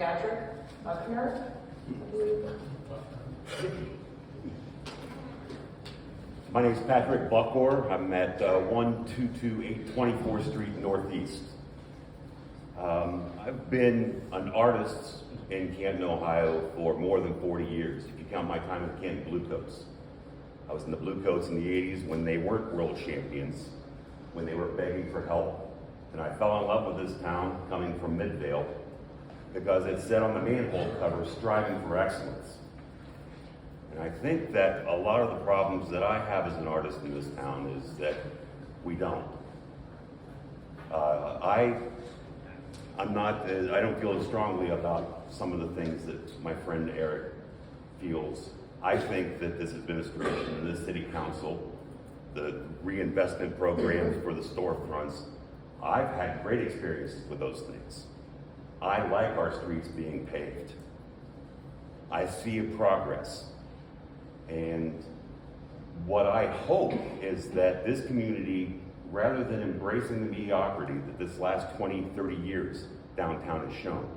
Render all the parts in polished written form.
Patrick Buckohr. My name is Patrick Buckohr. I'm at 1228 24th Street Northeast. I've been an artist in Canton, Ohio for more than 40 years, if you count my time with the Canton Bluecoats. I was in the Bluecoats in the 80s when they weren't world champions, when they were begging for help. And I fell in love with this town coming from Midvale because it said on the manhole cover, striving for excellence. And I think that a lot of the problems that I have as an artist in this town is that we don't. I don't feel as strongly about some of the things that my friend Eric feels. I think that this administration and this city council, the reinvestment programs for the storefronts, I've had great experiences with those things. I like our streets being paved. I see a progress. And what I hope is that this community, rather than embracing the mediocrity that this last 20, 30 years downtown has shown,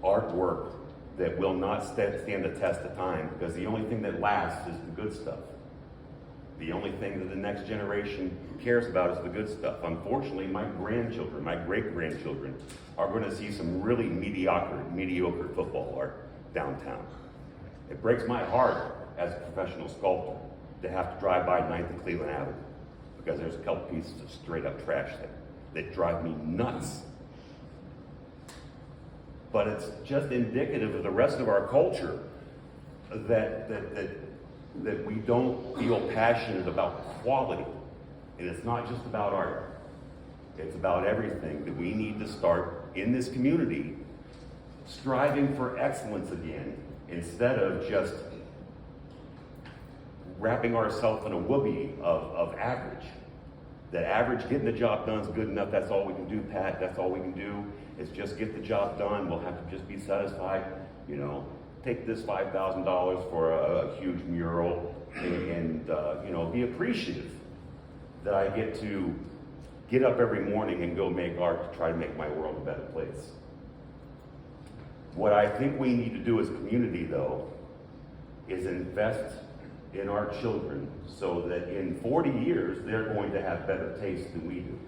artwork that will not stand the test of time, because the only thing that lasts is the good stuff. The only thing that the next generation cares about is the good stuff. Unfortunately, my grandchildren, my great-grandchildren, are going to see some really mediocre football art downtown. It breaks my heart as a professional sculptor to have to drive by 9th and Cleveland Avenue because there's a couple pieces of straight up trash there that drive me nuts. But it's just indicative of the rest of our culture that we don't feel passionate about quality. And it's not just about art. It's about everything, that we need to start in this community striving for excellence again, instead of just wrapping ourselves in a whoopee of average. That average, getting the job done is good enough. That's all we can do, Pat. That's all we can do is just get the job done. We'll have to just be satisfied. You know, take this $5,000 for a huge mural and you know, be appreciative that I get to get up every morning and go make art to try to make my world a better place. What I think we need to do as a community, though, is invest in our children so that in 40 years, they're going to have better taste than we do.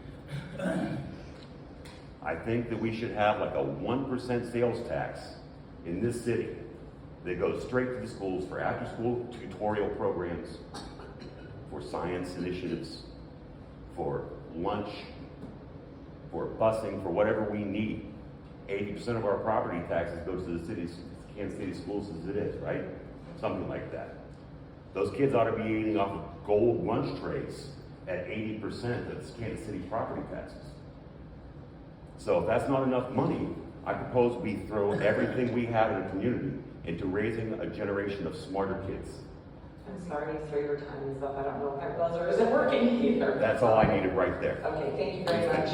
I think that we should have like a 1% sales tax in this city that goes straight to the schools for after-school tutorial programs, for science initiatives, for lunch, for busing, for whatever we need. 80% of our property taxes goes to the city's, Kansas City schools as it is, right? Something like that. Those kids ought to be eating off of gold lunch trays at 80% of Kansas City property taxes. So if that's not enough money, I propose we throw everything we have in the community into raising a generation of smarter kids. I'm sorry, sir, your time is up. I don't know if my buzzer isn't working either. That's all I needed right there. Okay, thank you very much.